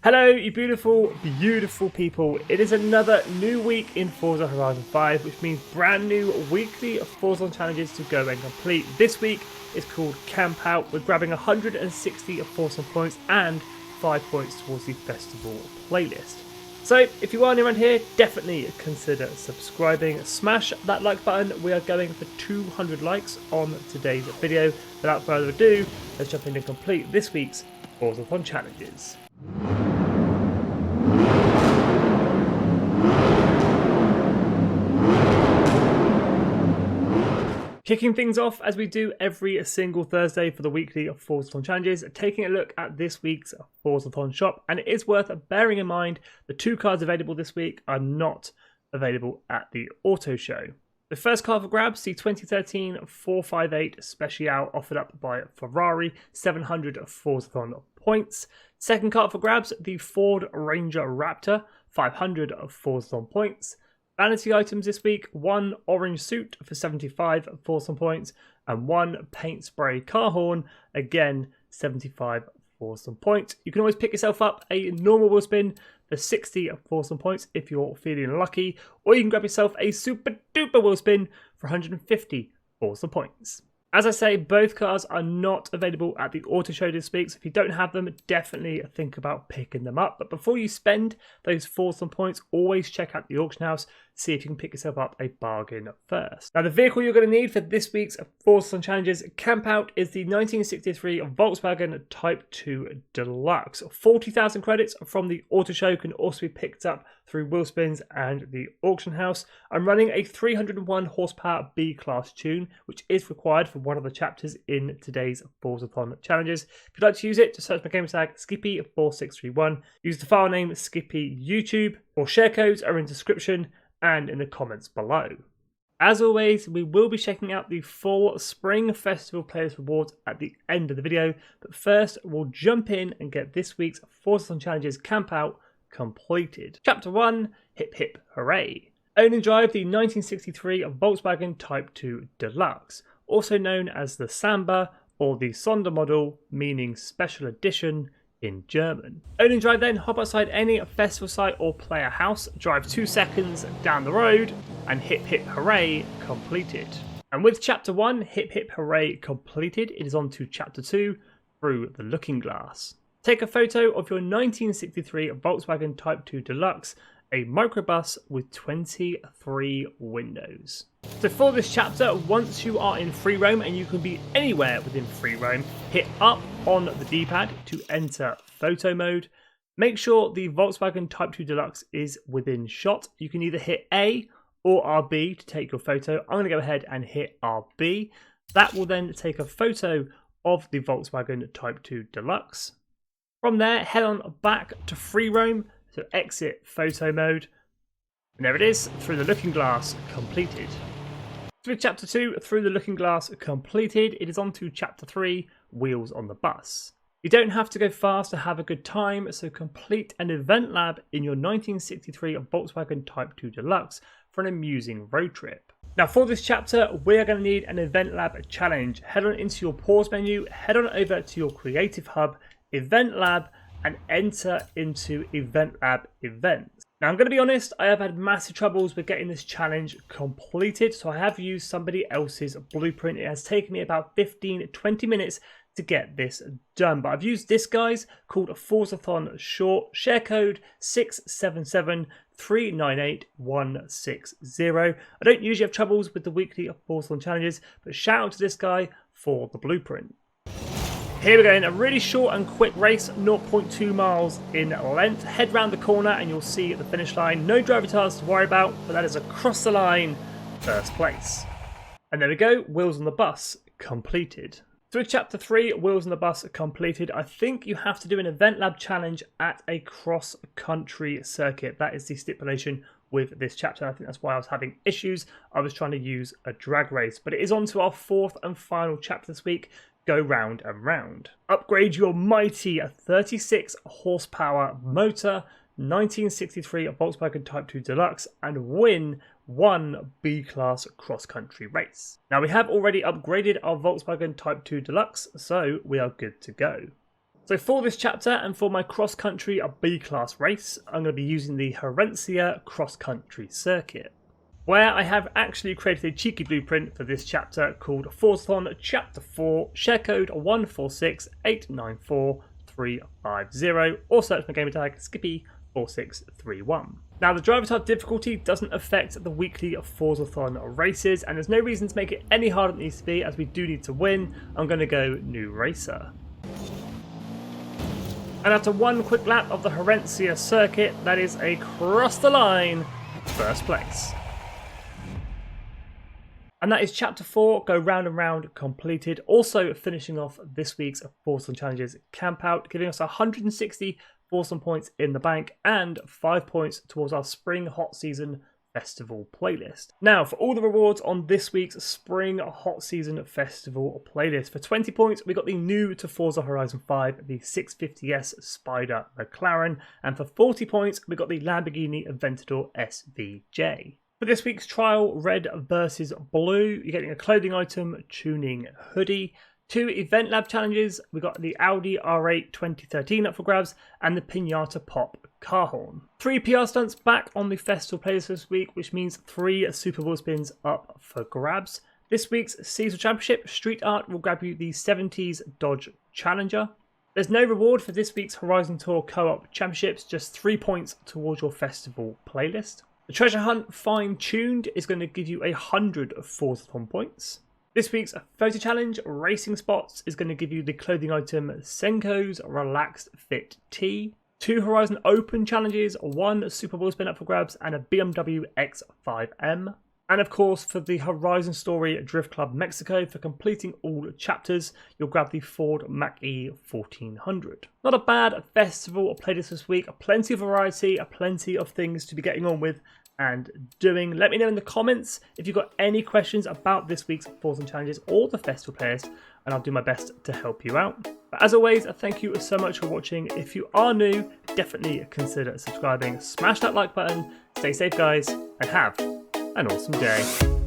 Hello, you beautiful, beautiful people. It is another new week in Forza Horizon 5, which means brand new weekly Forzathon challenges to go and complete. This week is called Camp Out. We're grabbing 160 Forzathon points and 5 points towards the festival playlist. So if you are new around here, definitely consider subscribing. Smash that like button. We are going for 200 likes on today's video. Without further ado, let's jump in and complete this week's Forzathon challenges. Kicking things off as we do every single Thursday for the weekly Forzathon challenges, taking a look at this week's Forzathon shop, and it is worth bearing in mind the 2 cars available this week are not available at the auto show. The first car for grabs, the 2013 458 Special offered up by Ferrari, 700 Forzathon points. Second car for grabs, the Ford Ranger Raptor, 500 Forzathon points. Vanity items this week, 1 orange suit for 75 Forzathon points and 1 paint spray car horn, again 75 Forzathon points. You can always pick yourself up a normal wheel spin for 60 Forzathon points if you're feeling lucky, or you can grab yourself a super duper wheel spin for 150 Forzathon points. As I say, both cars are not available at the auto show this week, so if you don't have them, definitely think about picking them up. But before you spend those Forzathon points, always check out the auction house, see if you can pick yourself up a bargain first. Now, the vehicle you're going to need for this week's Forzathon challenges Camp Out is the 1963 Volkswagen Type 2 Deluxe. 40,000 credits from the auto show can also be picked up through wheel spins and the auction house. I'm running a 301 horsepower B-class tune, which is required for one of the chapters in today's Forzathon challenges. If you'd like to use it, just search my gamer tag Skippy4631. Use the file name Skippy YouTube, or share codes are in the description and in the comments below. As always, we will be checking out the full Spring Festival playlist rewards at the end of the video, but first we'll jump in and get this week's Forzathon challenges Camp Out completed. Chapter 1, Hip Hip Hooray. Own and drive the 1963 Volkswagen Type 2 Deluxe, also known as the Samba or the Sondermodell, meaning special edition in German. Own and drive then, hop outside any festival site or player house, drive 2 seconds down the road, and Hip Hip Hooray completed. And with Chapter 1, Hip Hip Hooray completed, it is on to Chapter 2, Through the Looking Glass. Take a photo of your 1963 Volkswagen Type 2 Deluxe, a microbus with 23 windows. So for this chapter, once you are in free roam, and you can be anywhere within free roam, hit up on the D-pad to enter photo mode. Make sure the Volkswagen Type 2 Deluxe is within shot. You can either hit A or RB to take your photo. I'm going to go ahead and hit RB. That will then take a photo of the Volkswagen Type 2 Deluxe. From there, head on back to free roam, so exit photo mode. And there it is, Through the Looking Glass completed. So with Chapter 2, Through the Looking Glass completed, it is on to Chapter 3, Wheels on the Bus. You don't have to go fast to have a good time, so complete an event lab in your 1963 Volkswagen Type 2 Deluxe for an amusing road trip. Now for this chapter, we are going to need an event lab challenge. Head on into your pause menu, head on over to your creative hub, Event Lab, and enter into EventLab events. Now I'm going to be honest, I have had massive troubles with getting this challenge completed, so I have used somebody else's blueprint. It has taken me about 15-20 minutes to get this done, but I've used this guy's called Forzathon Short, share code 677398160. I don't usually have troubles with the weekly Forzathon challenges, but shout out to this guy for the blueprint. Here we go, in a really short and quick race, 0.2 miles in length. Head round the corner and you'll see the finish line. No driver tires to worry about, but that is across the line, first place. And there we go, Wheels on the Bus completed. So with Chapter 3, Wheels on the Bus completed, I think you have to do an Event Lab challenge at a cross-country circuit. That is the stipulation with this chapter. I think that's why I was having issues. I was trying to use a drag race, but it is on to our 4th and final chapter this week. Go round and round. Upgrade your mighty 36 horsepower motor, 1963 Volkswagen Type 2 Deluxe, and win one B-Class cross-country race. Now we have already upgraded our Volkswagen Type 2 Deluxe, so we are good to go. So for this chapter and for my cross-country B-class race, I'm going to be using the Herencia cross-country circuit, where I have actually created a cheeky blueprint for this chapter called Forzathon Chapter 4, share code 146894350, or search my gamer tag Skippy4631. Now the driver type difficulty doesn't affect the weekly Forzathon races, and there's no reason to make it any harder than it needs to be, as we do need to win. I'm going to go new racer. And after one quick lap of the Herencia circuit, that is across the line, first place. And that is Chapter 4, Go Round and Round, completed. Also finishing off this week's Forzathon Challenges camp out, giving us 160 Forzathon points in the bank and 5 points towards our Spring Hot Season Festival playlist. Now, for all the rewards on this week's Spring Hot Season Festival playlist, for 20 points, we got the new to Forza Horizon 5, the 650S Spider McLaren, and for 40 points, we got the Lamborghini Aventador SVJ. For this week's trial, red versus blue, you're getting a clothing item, tuning hoodie. 2 EventLab challenges, we got the Audi R8 2013 up for grabs, and the Pinata Pop car horn. 3 PR stunts back on the festival playlist this week, which means 3 Super Bowl spins up for grabs. This week's Seasonal Championship Street Art will grab you the 70s Dodge Challenger. There's no reward for this week's Horizon Tour Co-op Championships, just 3 points towards your festival playlist. The Treasure Hunt Fine Tuned is going to give you 100 Forzathon points. This week's Photo Challenge Racing Spots is going to give you the clothing item Senko's Relaxed Fit Tee. 2 Horizon Open Challenges, 1 Super Bowl spin up for grabs, and a BMW X5M. And of course, for the Horizon Story Drift Club Mexico, for completing all chapters, you'll grab the Ford Mach-E 1400. Not a bad festival playlist this week, plenty of variety, plenty of things to be getting on with and doing. Let me know in the comments if you've got any questions about this week's Forzathon Challenges or the festival playlist, and I'll do my best to help you out. But as always, thank you so much for watching. If you are new, definitely consider subscribing. Smash that like button. Stay safe, guys, and have an awesome day.